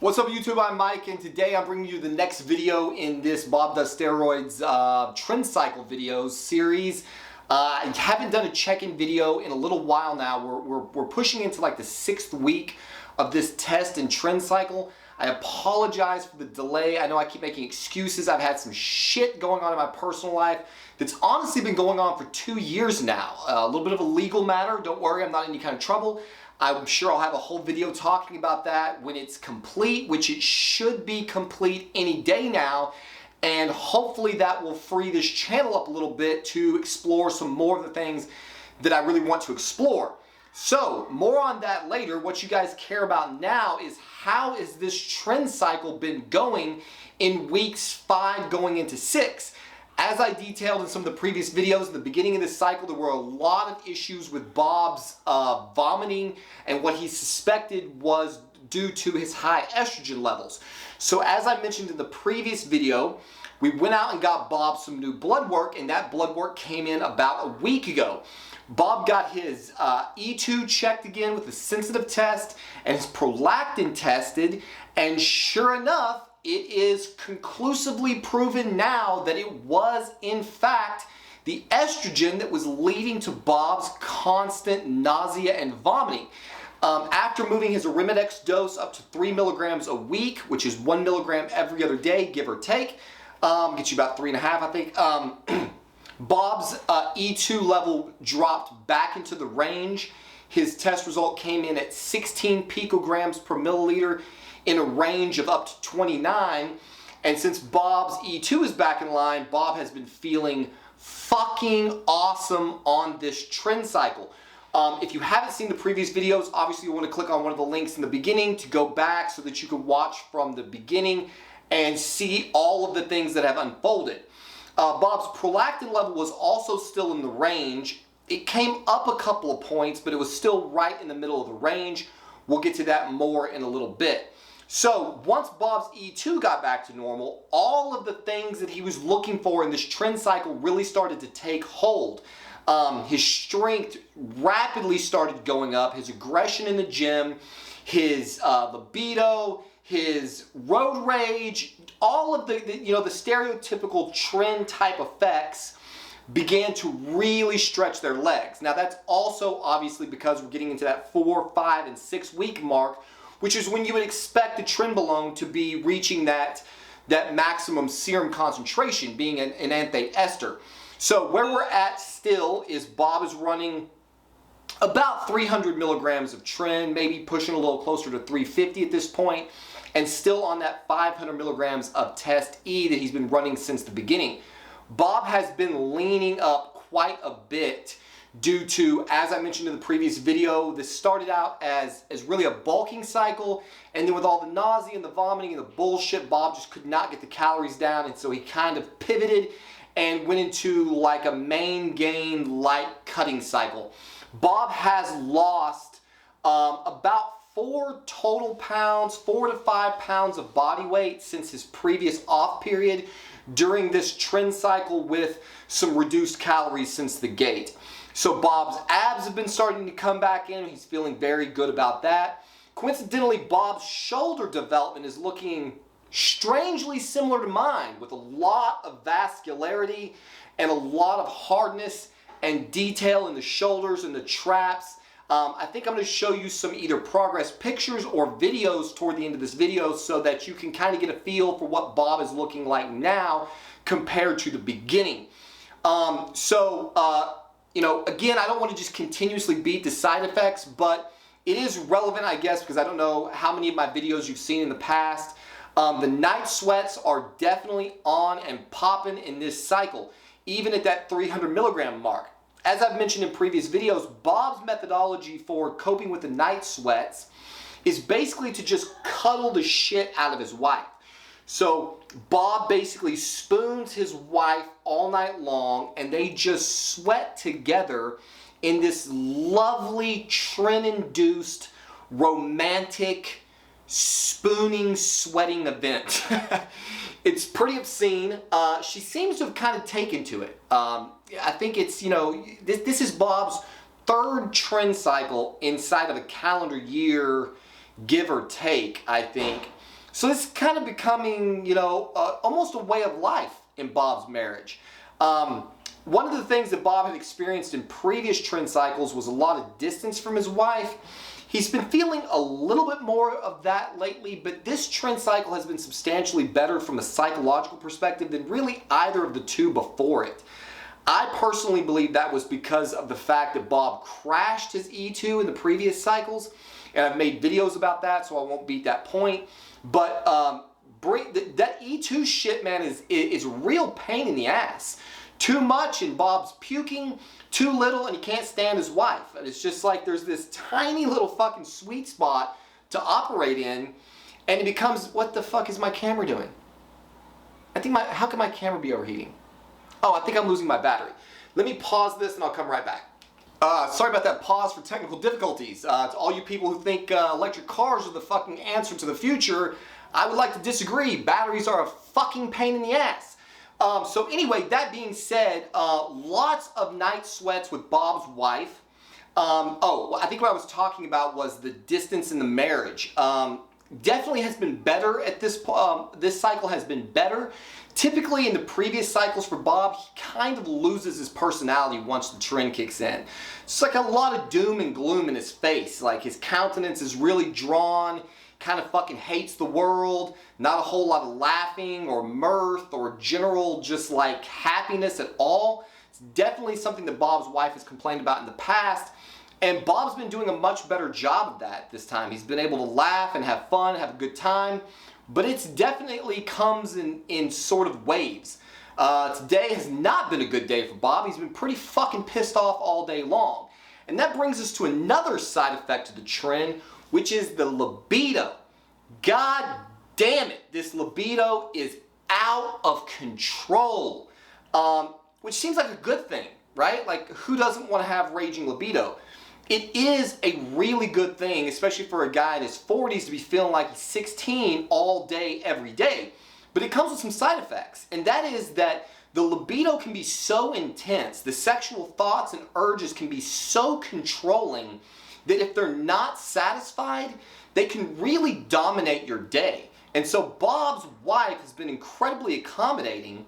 What's up YouTube, I'm Mike, and today I'm bringing you the next video in this Bob Does Steroids Trend Cycle videos series. I haven't done a check-in video in a little while now. We're pushing into like the 6th week of this test and trend cycle. I apologize for the delay. I know I keep making excuses. I've had some shit going on in my personal life that's honestly been going on for 2 years now. A little bit of a legal matter. Don't worry, I'm not in any kind of trouble. I'm sure I'll have a whole video talking about that when it's complete, which it should be complete any day now. And hopefully that will free this channel up a little bit to explore some more of the things that I really want to explore. So, more on that later. What you guys care about now is how is this trend cycle been going in weeks 5 going into 6. As I detailed in some of the previous videos, at the beginning of this cycle, there were a lot of issues with Bob's vomiting, and what he suspected was due to his high estrogen levels. So as I mentioned in the previous video, we went out and got Bob some new blood work, and that blood work came in about a week ago. Bob got his E2 checked again with a sensitive test, and his prolactin tested, and sure enough, it is conclusively proven now that it was, in fact, the estrogen that was leading to Bob's constant nausea and vomiting. After moving his Arimidex dose up to 3 milligrams a week, which is 1 milligram every other day, give or take, gets you about 3.5, I think. Bob's E2 level dropped back into the range. His test result came in at 16 picograms per milliliter in a range of up to 29. And since Bob's E2 is back in line, Bob has been feeling fucking awesome on this trend cycle. If you haven't seen the previous videos, obviously you want to click on one of the links in the beginning to go back so that you can watch from the beginning and see all of the things that have unfolded. Bob's prolactin level was also still in the range. It came up a couple of points, but it was still right in the middle of the range. We'll get to that more in a little bit. So once Bob's E2 got back to normal, all of the things that he was looking for in this trend cycle really started to take hold. His strength rapidly started going up, his aggression in the gym, his libido, his road rage, all of the stereotypical trend type effects began to really stretch their legs. Now that's also obviously because we're getting into that 4, 5, and 6 week mark, which is when you would expect the Trenbolone to be reaching that maximum serum concentration, being an anti-ester. So where we're at still is Bob is running about 300 milligrams of Tren, maybe pushing a little closer to 350 at this point, and still on that 500 milligrams of Test E that he's been running since the beginning. Bob has been leaning up quite a bit due to, as I mentioned in the previous video, this started out as really a bulking cycle, and then with all the nausea and the vomiting and the bullshit, Bob just could not get the calories down, and so he kind of pivoted and went into like a main gain light cutting cycle. Bob has lost about 4 total pounds, 4 to 5 pounds of body weight since his previous off period during this trend cycle with some reduced calories since the gate. So Bob's abs have been starting to come back in. He's feeling very good about that. Coincidentally, Bob's shoulder development is looking strangely similar to mine, with a lot of vascularity and a lot of hardness and detail in the shoulders and the traps. I think I'm going to show you some either progress pictures or videos toward the end of this video so that you can kind of get a feel for what Bob is looking like now compared to the beginning. Again, I don't want to just continuously beat the side effects, but it is relevant, I guess, because I don't know how many of my videos you've seen in the past. The night sweats are definitely on and popping in this cycle, even at that 300 milligram mark. As I've mentioned in previous videos, Bob's methodology for coping with the night sweats is basically to just cuddle the shit out of his wife. So Bob basically spoons his wife all night long, and they just sweat together in this lovely Tren-induced romantic spooning sweating event. It's pretty obscene. She seems to have kind of taken to it. I think it's, this is Bob's 3rd trend cycle inside of a calendar year, give or take, I think. So this is kind of becoming, you know, almost a way of life in Bob's marriage. One of the things that Bob had experienced in previous trin cycles was a lot of distance from his wife. He's been feeling a little bit more of that lately, but this trin cycle has been substantially better from a psychological perspective than really either of the two before it. I personally believe that was because of the fact that Bob crashed his E2 in the previous cycles, and I've made videos about that, so I won't beat that point. But that E2 shit, man, is real pain in the ass. Too much and Bob's puking, too little and he can't stand his wife. And it's just like there's this tiny little fucking sweet spot to operate in, and it becomes, what the fuck is my camera doing? How can my camera be overheating? Oh, I think I'm losing my battery. Let me pause this and I'll come right back. Sorry about that pause for technical difficulties. To all you people who think electric cars are the fucking answer to the future, I would like to disagree. Batteries are a fucking pain in the ass. So anyway, that being said, lots of night sweats with Bob's wife. I think what I was talking about was the distance in the marriage. Definitely has been better at this cycle has been better. Typically in the previous cycles for Bob, he kind of loses his personality once the trin kicks in. It's like a lot of doom and gloom in his face. Like his countenance is really drawn, kind of fucking hates the world, not a whole lot of laughing or mirth or general just like happiness at all. It's definitely something that Bob's wife has complained about in the past. And Bob's been doing a much better job of that this time. He's been able to laugh and have fun, have a good time. But it's definitely comes in sort of waves. Today has not been a good day for Bob. He's been pretty fucking pissed off all day long. And that brings us to another side effect of the trin, which is the libido. God damn it, this libido is out of control. Which seems like a good thing, right? Like, who doesn't want to have raging libido? It is a really good thing, especially for a guy in his 40s to be feeling like he's 16 all day, every day. But it comes with some side effects, and that is that the libido can be so intense, the sexual thoughts and urges can be so controlling that if they're not satisfied, they can really dominate your day. And so Bob's wife has been incredibly accommodating,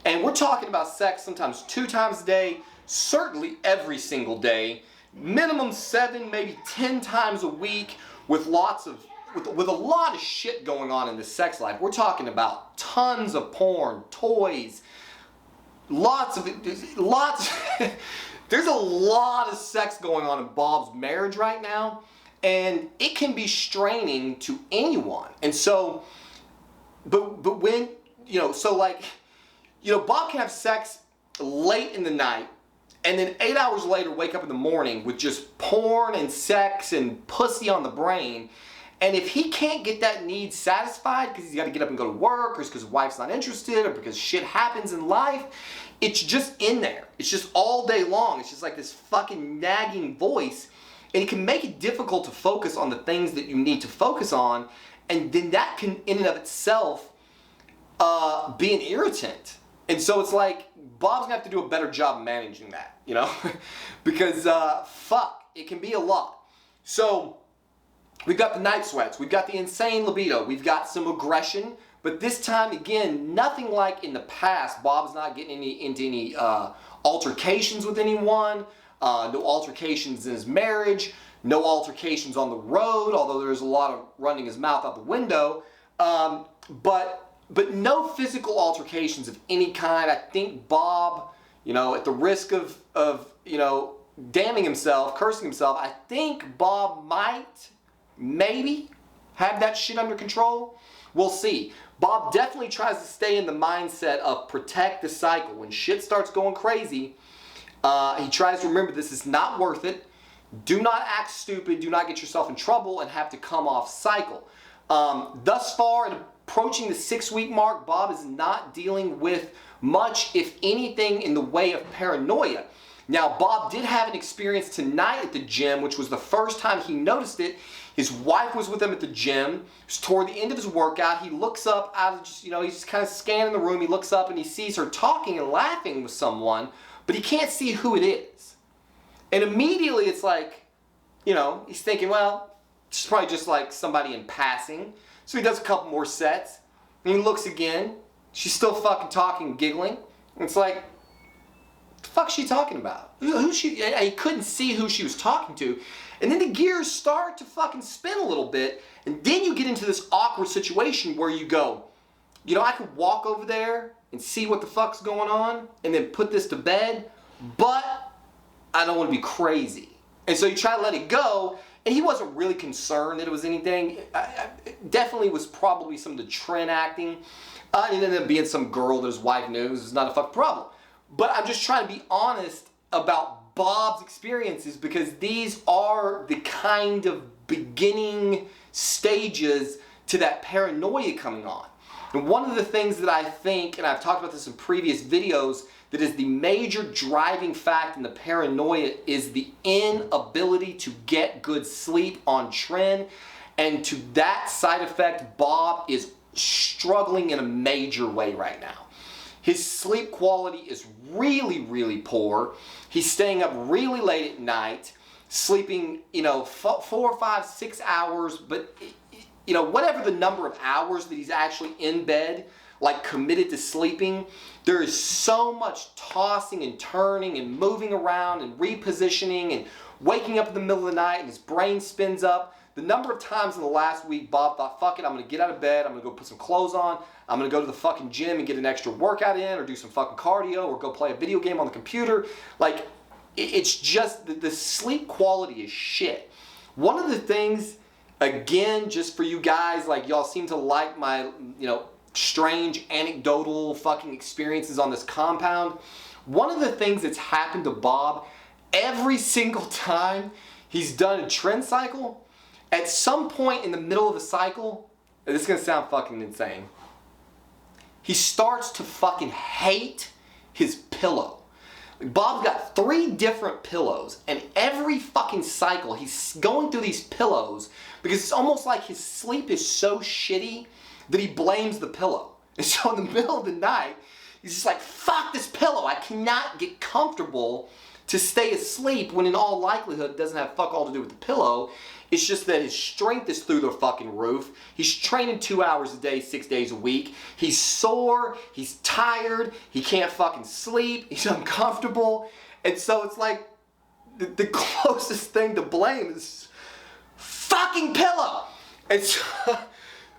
and we're talking about sex sometimes 2 times a day, certainly every single day, minimum 7, maybe 10 times a week, with a lot of shit going on in the sex life. We're talking about tons of porn, toys, there's a lot of sex going on in Bob's marriage right now, and it can be straining to anyone. And so, but when, Bob can have sex late in the night, and then 8 hours later wake up in the morning with just porn and sex and pussy on the brain. And if he can't get that need satisfied because he's got to get up and go to work, or it's because his wife's not interested, or because shit happens in life, it's just in there. It's just all day long. It's just like this fucking nagging voice. And it can make it difficult to focus on the things that you need to focus on. And then that can, in and of itself, be an irritant. And so it's like, Bob's gonna have to do a better job managing that, because fuck, it can be a lot. So we've got the night sweats, we've got the insane libido, we've got some aggression, but this time again, nothing like in the past. Bob's not getting into any altercations with anyone, no altercations in his marriage, no altercations on the road, although there's a lot of running his mouth out the window, but no physical altercations of any kind. I think Bob, at the risk of damning himself, cursing himself, I think Bob might, maybe, have that shit under control. We'll see. Bob definitely tries to stay in the mindset of protect the cycle. When shit starts going crazy, he tries to remember this is not worth it. Do not act stupid. Do not get yourself in trouble and have to come off cycle. Thus far, in approaching the 6-week mark, Bob is not dealing with much, if anything, in the way of paranoia. Now, Bob did have an experience tonight at the gym, which was the first time he noticed it. His wife was with him at the gym. It was toward the end of his workout. He looks up out of he's just kind of scanning the room. He looks up and he sees her talking and laughing with someone, but he can't see who it is. And immediately it's like, he's thinking, well, it's probably just like somebody in passing. So he does a couple more sets, and he looks again. She's still fucking talking and giggling. And it's like, what the fuck's she talking about? Who's she? He couldn't see who she was talking to. And then the gears start to fucking spin a little bit, and then you get into this awkward situation where you go, you know, I could walk over there and see what the fuck's going on and then put this to bed, but I don't want to be crazy. And so you try to let it go, and he wasn't really concerned that it was anything. It definitely was probably some of the trend acting. It ended up being some girl that his wife knew. It was not a fucking problem. But I'm just trying to be honest about Bob's experiences, because these are the kind of beginning stages to that paranoia coming on. And one of the things that I think, and I've talked about this in previous videos, that is the major driving fact in the paranoia is the inability to get good sleep on trend. And to that side effect, Bob is struggling in a major way right now. His sleep quality is really, really poor. He's staying up really late at night, sleeping, 4, 5, 6 hours, but whatever the number of hours that he's actually in bed, like committed to sleeping, there is so much tossing and turning and moving around and repositioning and waking up in the middle of the night and his brain spins up. The number of times in the last week Bob thought, fuck it, I'm going to get out of bed, I'm going to go put some clothes on, I'm going to go to the fucking gym and get an extra workout in, or do some fucking cardio, or go play a video game on the computer. Like, it's just, the sleep quality is shit. One of the things, again, just for you guys, like, y'all seem to like my, strange anecdotal fucking experiences on this compound. One of the things that's happened to Bob, every single time he's done a trend cycle, at some point in the middle of the cycle, this is gonna sound fucking insane, he starts to fucking hate his pillow. Bob's got 3 different pillows, and every fucking cycle he's going through these pillows because it's almost like his sleep is so shitty that he blames the pillow. And so in the middle of the night, he's just like, fuck this pillow, I cannot get comfortable to stay asleep, when in all likelihood it doesn't have fuck all to do with the pillow. It's just that his strength is through the fucking roof. He's training 2 hours a day, 6 days a week. He's sore, he's tired, he can't fucking sleep, he's uncomfortable. And so it's like, the closest thing to blame is fucking pillow. And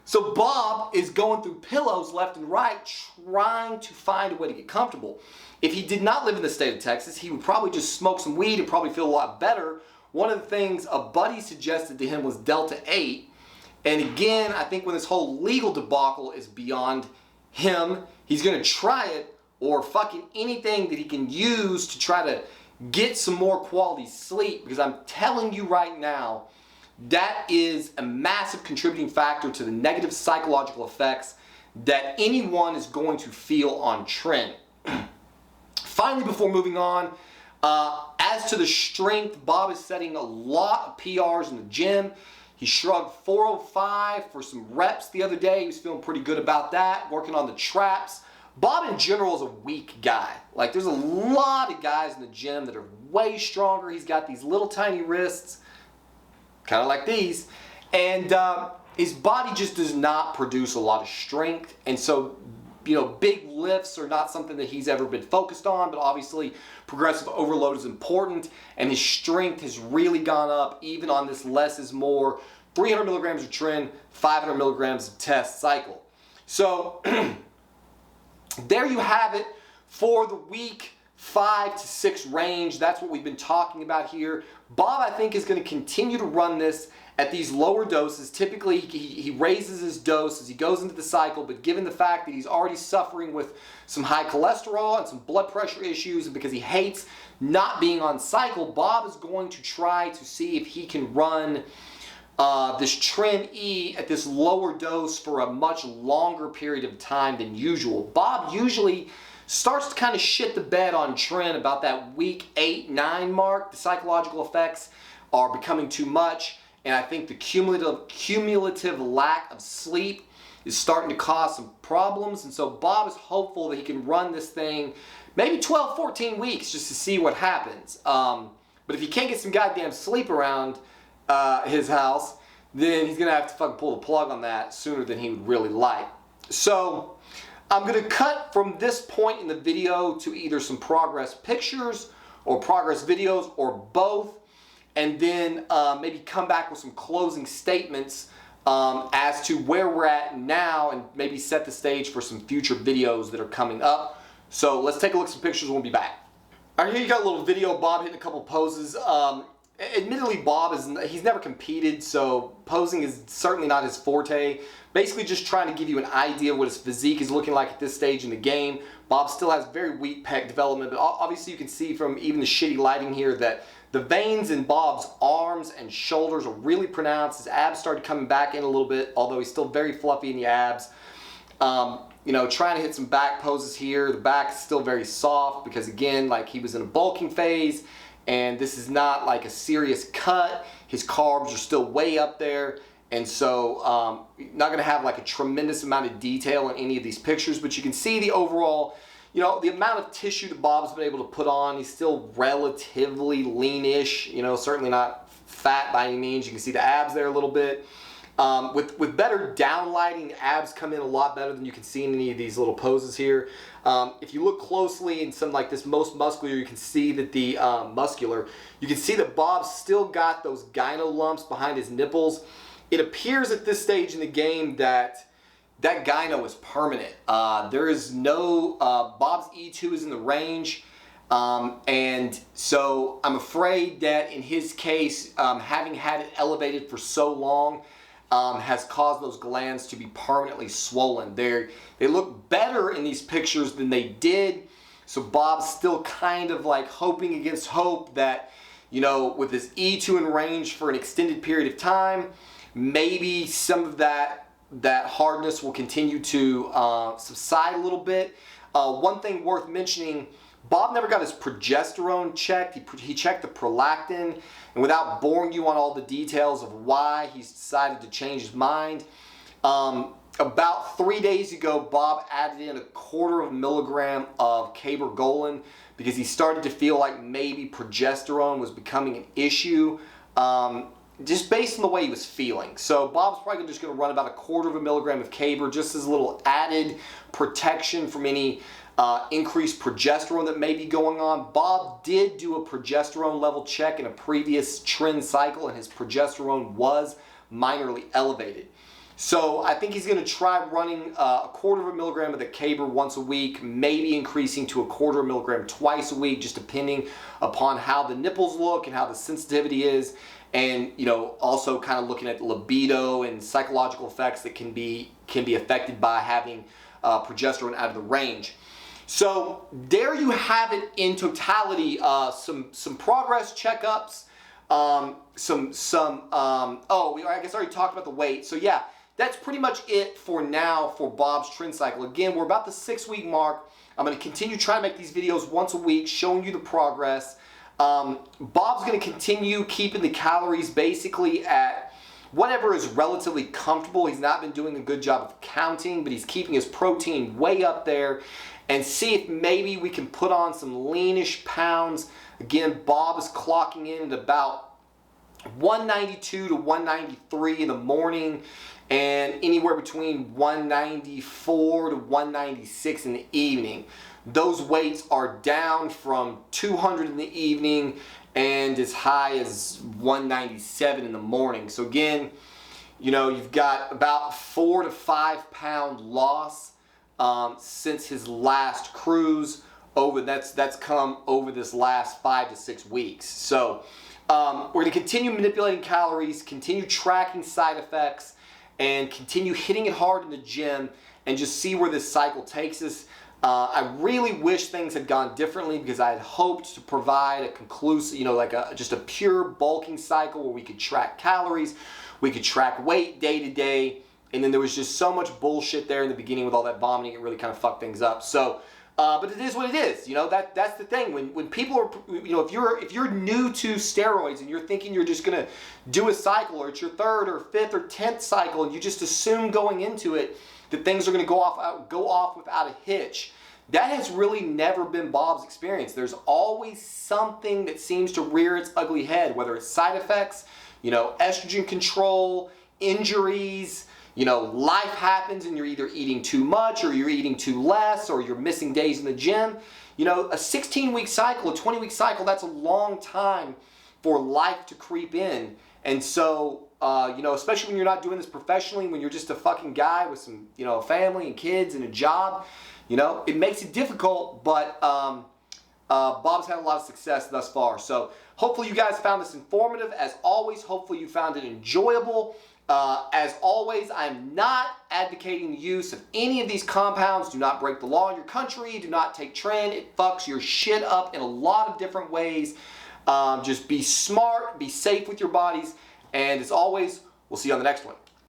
so Bob is going through pillows left and right, trying to find a way to get comfortable. If he did not live in the state of Texas, he would probably just smoke some weed and probably feel a lot better. One of the things a buddy suggested to him was Delta 8. And again, I think when this whole legal debacle is beyond him, he's going to try it, or fucking anything that he can use to try to get some more quality sleep. Because I'm telling you right now, that is a massive contributing factor to the negative psychological effects that anyone is going to feel on trend. Finally, before moving on, as to the strength, Bob is setting a lot of PRs in the gym. He shrugged 405 for some reps the other day. He was feeling pretty good about that, working on the traps. Bob in general is a weak guy. Like, there's a lot of guys in the gym that are way stronger. He's got these little tiny wrists, kind of like these, and his body just does not produce a lot of strength. And so, big lifts are not something that he's ever been focused on, but obviously progressive overload is important, and his strength has really gone up even on this less is more, 300 milligrams of tren, 500 milligrams of test cycle. So there you have it for the week 5 to 6 range. That's what we've been talking about here. Bob, I think, is going to continue to run this at these lower doses. Typically, he raises his dose as he goes into the cycle, but given the fact that he's already suffering with some high cholesterol and some blood pressure issues, and because he hates not being on cycle, Bob is going to try to see if he can run this Tren E at this lower dose for a much longer period of time than usual. Bob usually starts to kind of shit the bed on Tren about that week 8, 9 mark. The psychological effects are becoming too much, and I think the cumulative lack of sleep is starting to cause some problems. And so Bob is hopeful that he can run this thing maybe 12, 14 weeks just to see what happens. But if he can't get some goddamn sleep around his house, then he's gonna have to fucking pull the plug on that sooner than he would really like. So I'm gonna cut from this point in the video to either some progress pictures or progress videos or both, and then maybe come back with some closing statements as to where we're at now, and maybe set the stage for some future videos that are coming up. So let's take a look at some pictures and we'll be back. All right, here you got a little video of Bob hitting a couple poses. Admittedly, Bob he's never competed, so posing is certainly not his forte. Basically just trying to give you an idea of what his physique is looking like at this stage in the game. Bob still has very weak pec development, but obviously you can see from even the shitty lighting here that the veins in Bob's arms and shoulders are really pronounced. His abs started coming back in a little bit, although he's still very fluffy in the abs. You know, trying to hit some back poses here. The back is still very soft because, again, like he was in a bulking phase, and this is not like a serious cut. His carbs are still way up there, and so not going to have like a tremendous amount of detail in any of these pictures, but you can see the overall, you know, the amount of tissue that Bob's been able to put on. He's still relatively lean-ish, you know, certainly not fat by any means. You can see the abs there a little bit. With better downlighting, the abs come in a lot better than you can see in any of these little poses here. If you look closely in some like this most muscular, you can see that the you can see that Bob's still got those gyno lumps behind his nipples. It appears at this stage in the game that that gyno is permanent. There is no, Bob's E2 is in the range. And so I'm afraid that in his case, having had it elevated for so long, has caused those glands to be permanently swollen. They look better in these pictures than they did. So Bob's still kind of like hoping against hope that, you know, with his E2 in range for an extended period of time, maybe some of that hardness will continue to subside a little bit. One thing worth mentioning, Bob never got his progesterone checked. He checked the prolactin, and without boring you on all the details of why he's decided to change his mind, about 3 days ago, Bob added in 1/4 milligram of cabergoline because he started to feel like maybe progesterone was becoming an issue, just based on the way he was feeling. So Bob's probably just going to run about 1/4 milligram of caber just as a little added protection from any increased progesterone that may be going on. Bob did do a progesterone level check in a previous trend cycle, and his progesterone was minorly elevated. So I think he's going to try running 1/4 milligram of the caber once a week, maybe increasing to 1/4 milligram twice a week, just depending upon how the nipples look and how the sensitivity is, and, you know, also kind of looking at libido and psychological effects that can be affected by having progesterone out of the range. So there you have it in totality. Some progress checkups. I guess I already talked about the weight. So yeah, that's pretty much it for now for Bob's trend cycle. Again, we're about the 6-week mark. I'm going to continue trying to make these videos once a week, showing you the progress. Bob's going to continue keeping the calories basically at whatever is relatively comfortable. He's not been doing a good job of counting, but he's keeping his protein way up there, and see if maybe we can put on some leanish pounds. Again, Bob is clocking in at about 192 to 193 in the morning, and anywhere between 194 to 196 in the evening. Those weights are down from 200 in the evening and as high as 197 in the morning. So again, you know, you've got about 4 to 5 pound loss since his last cruise. That's come over this last 5 to 6 weeks. So we're going to continue manipulating calories, continue tracking side effects, and continue hitting it hard in the gym, and just see where this cycle takes us. I really wish things had gone differently, because I had hoped to provide a conclusive, you know, like just a pure bulking cycle where we could track calories, we could track weight day to day, and then there was just so much bullshit there in the beginning with all that vomiting. It really kind of fucked things up. So, but it is what it is. You know, that's the thing. When people are, you know, if you're new to steroids and you're thinking you're just gonna do a cycle, or it's your 3rd or 5th or 10th cycle, and you just assume going into it that things are going to go off without a hitch. That has really never been Bob's experience. There's always something that seems to rear its ugly head, whether it's side effects, you know, estrogen control, injuries, you know, life happens and you're either eating too much or you're eating too less or you're missing days in the gym. You know, a 16-week cycle, a 20-week cycle, that's a long time for life to creep in. And so, you know, especially when you're not doing this professionally, when you're just a fucking guy with some, you know, family and kids and a job, you know, it makes it difficult, but Bob's had a lot of success thus far. So hopefully you guys found this informative. As always, hopefully you found it enjoyable. As always, I'm not advocating the use of any of these compounds. Do not break the law in your country. Do not take Tren. It fucks your shit up in a lot of different ways. Just be smart, be safe with your bodies, and as always, we'll see you on the next one.